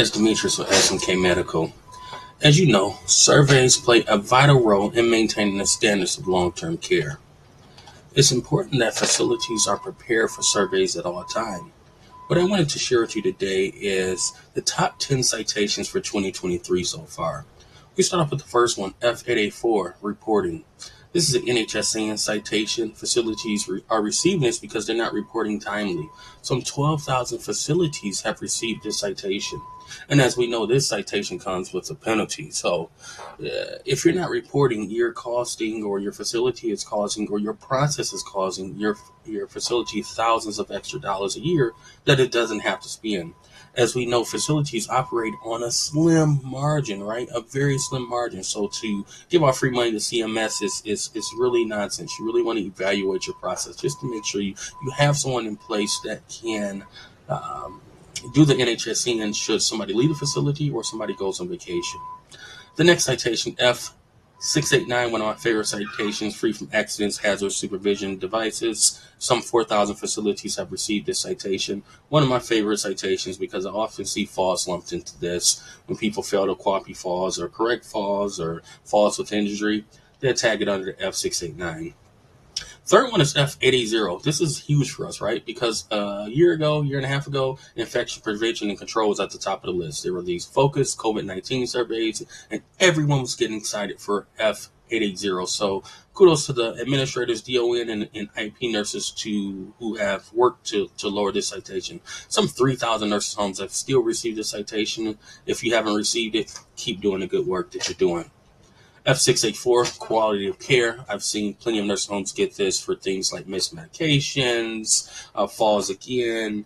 It's Demetrius with SMK Medical. As you know, surveys play a vital role in maintaining the standards of long-term care. It's important that facilities are prepared for surveys at all times. What I wanted to share with you today is the top 10 citations for 2023 so far. We start off with the first one, F884, reporting. This is an NHSN citation. Facilities are receiving this because they're not reporting timely. Some 12,000 facilities have received this citation. And as we know, this citation comes with a penalty. So if you're not reporting, you're costing, or your facility is causing, or your process is causing your facility thousands of extra dollars a year that it doesn't have to spend. As we know, facilities operate on a slim margin, right? A very slim margin. So to give out free money to CMS is really nonsense. You really want to evaluate your process just to make sure you have someone in place that can do the NHSN should somebody leave the facility or somebody goes on vacation. The next citation, F689, one of my favorite citations, free from accidents, hazards, supervision devices. Some 4,000 facilities have received this citation. One of my favorite citations because I often see falls lumped into this. When people fail to copy falls or correct falls or falls with injury, they'll tag it under the F689. Third one is F880. This is huge for us, right? Because a year and a half ago, infection prevention and control was at the top of the list. There were these focused COVID-19 surveys, and everyone was getting excited for F880. So kudos to the administrators, DON, and IP nurses who have worked to lower this citation. Some 3,000 nursing homes have still received this citation. If you haven't received it, keep doing the good work that you're doing. F684, quality of care. I've seen plenty of nursing homes get this for things like missed medications, falls again,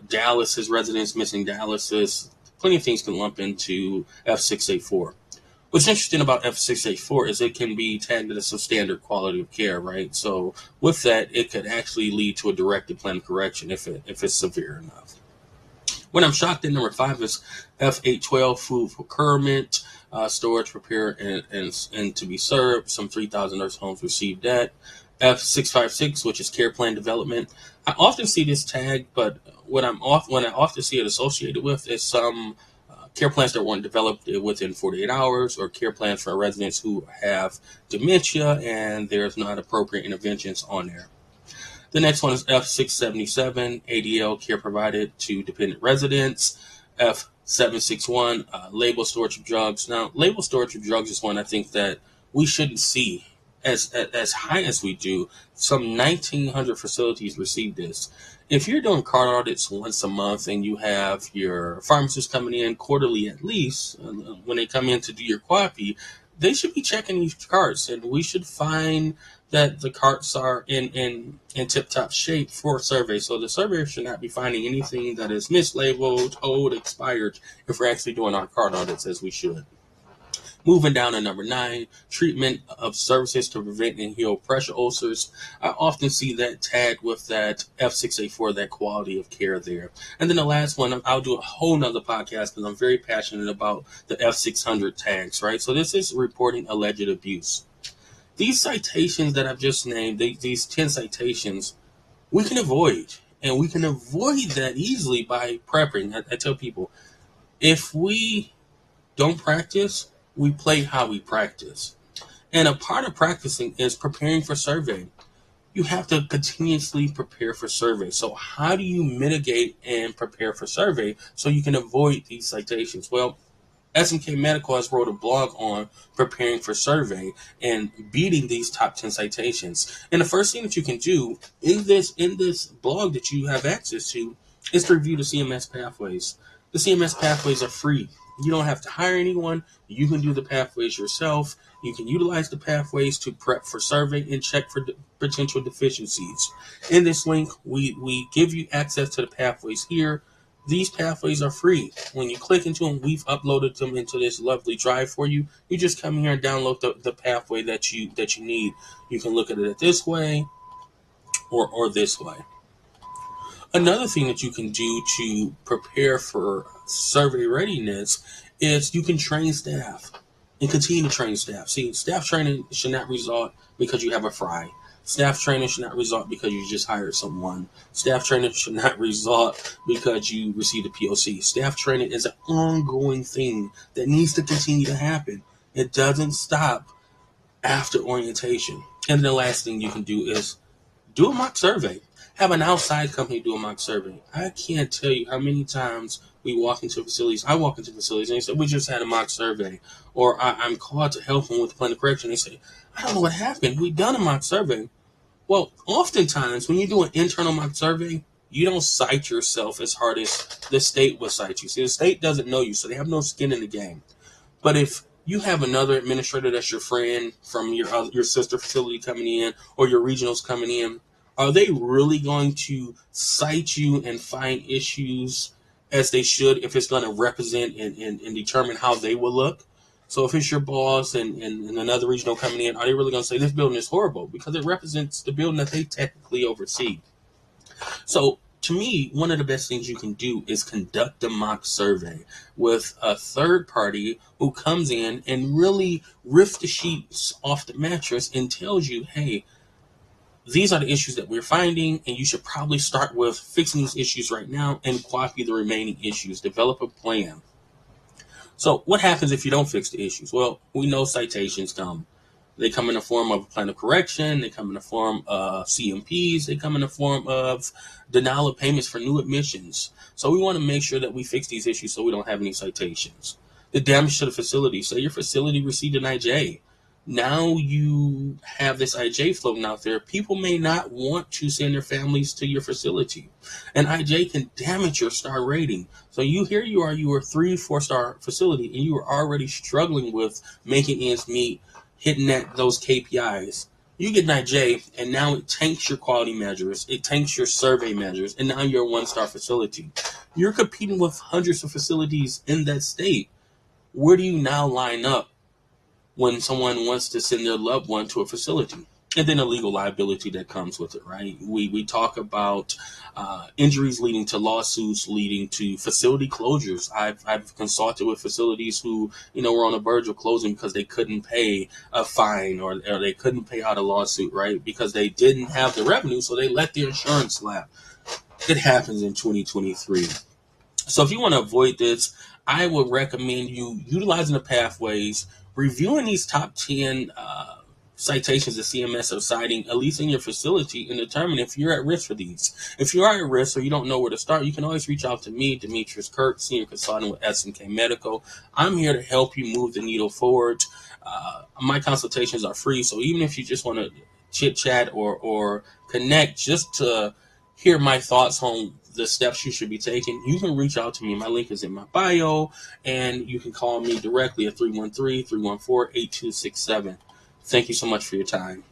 dialysis residents missing dialysis. Plenty of things can lump into F684. What's interesting about F684 is it can be tagged as a substandard quality of care, right? So with that, it could actually lead to a directed plan of correction if it's severe enough. When I'm shocked at number 5 is F812, food procurement, storage, prepare, and to be served. Some 3,000 nursing homes received that. F656, which is care plan development. I often see this tag, but when I often see it associated with is some care plans that weren't developed within 48 hours, or care plans for residents who have dementia and there's not appropriate interventions on there. The next one is F677, ADL, care provided to dependent residents. F761, label storage of drugs. Now, label storage of drugs is one I think that we shouldn't see as high as we do. Some 1,900 facilities receive this. If you're doing card audits once a month and you have your pharmacists coming in quarterly at least, when they come in to do your copy, they should be checking these carts, and we should find that the carts are in tip-top shape for a survey. So the surveyor should not be finding anything that is mislabeled, old, expired, if we're actually doing our cart audits as we should. Moving down to number 9, treatment of services to prevent and heal pressure ulcers. I often see that tagged with that F684, that quality of care there. And then the last one, I'll do a whole nother podcast because I'm very passionate about the F600 tags, right? So this is reporting alleged abuse. These citations that I've just named, these 10 citations, we can avoid. And we can avoid that easily by prepping. I tell people, if we don't practice, we play how we practice. And a part of practicing is preparing for survey. You have to continuously prepare for survey. So how do you mitigate and prepare for survey so you can avoid these citations? Well, SMK Medical has wrote a blog on preparing for survey and beating these top 10 citations. And the first thing that you can do in this blog that you have access to is to review the CMS pathways. The CMS pathways are free. You don't have to hire anyone. You can do the pathways yourself. You can utilize the pathways to prep for survey and check for potential deficiencies. In this link, we give you access to the pathways here. These pathways are free. When you click into them, we've uploaded them into this lovely drive for you. You just come here and download the pathway that you need. You can look at it this way or this way. Another thing that you can do to prepare for survey readiness is you can train staff and continue to train staff. See, staff training should not result because you have a fry. Staff training should not result because you just hired someone. Staff training should not result because you received a POC. Staff training is an ongoing thing that needs to continue to happen. It doesn't stop after orientation. And the last thing you can do is do a mock survey. Have an outside company do a mock survey. I can't tell you how many times we walk into facilities. I walk into facilities and they say, we just had a mock survey. Or I'm called to help them with the plan of correction. They say, I don't know what happened. We've done a mock survey. Well, oftentimes when you do an internal mock survey, you don't cite yourself as hard as the state will cite you. See, the state doesn't know you, so they have no skin in the game. But if you have another administrator that's your friend from your sister facility coming in, or your regionals coming in, are they really going to cite you and find issues as they should if it's going to represent and determine how they will look? So if it's your boss and another regional coming in, are they really going to say this building is horrible because it represents the building that they technically oversee? So to me, one of the best things you can do is conduct a mock survey with a third party who comes in and really rips the sheets off the mattress and tells you, hey, these are the issues that we're finding, and you should probably start with fixing these issues right now and copy the remaining issues. Develop a plan. So what happens if you don't fix the issues? Well, we know citations come. They come in the form of a plan of correction. They come in the form of CMPs. They come in the form of denial of payments for new admissions. So we want to make sure that we fix these issues so we don't have any citations. The damage to the facility. Say your facility received an IJ. Now you have this IJ floating out there. People may not want to send their families to your facility. An IJ can damage your star rating. So you are a 3-4 star facility, and you are already struggling with making ends meet, hitting those KPIs. You get an IJ, and now it tanks your quality measures, it tanks your survey measures, and now you're a 1-star facility. You're competing with hundreds of facilities in that state. Where do you now line up when someone wants to send their loved one to a facility? And then the legal liability that comes with it, right? We talk about injuries leading to lawsuits, leading to facility closures. I've consulted with facilities who, were on the verge of closing because they couldn't pay a fine or they couldn't pay out a lawsuit, right? Because they didn't have the revenue, so they let the insurance lap. It happens in 2023. So if you want to avoid this, I would recommend you utilizing the pathways, reviewing these top 10 citations the CMS are citing, at least in your facility, and determine if you're at risk for these. If you are at risk or you don't know where to start, you can always reach out to me, Demetrius Kirk, Senior Consultant with S&K Medical. I'm here to help you move the needle forward. My consultations are free, so even if you just want to chit-chat or connect just to hear my thoughts on the steps you should be taking, you can reach out to me. My link is in my bio, and you can call me directly at 313-314-8267. Thank you so much for your time.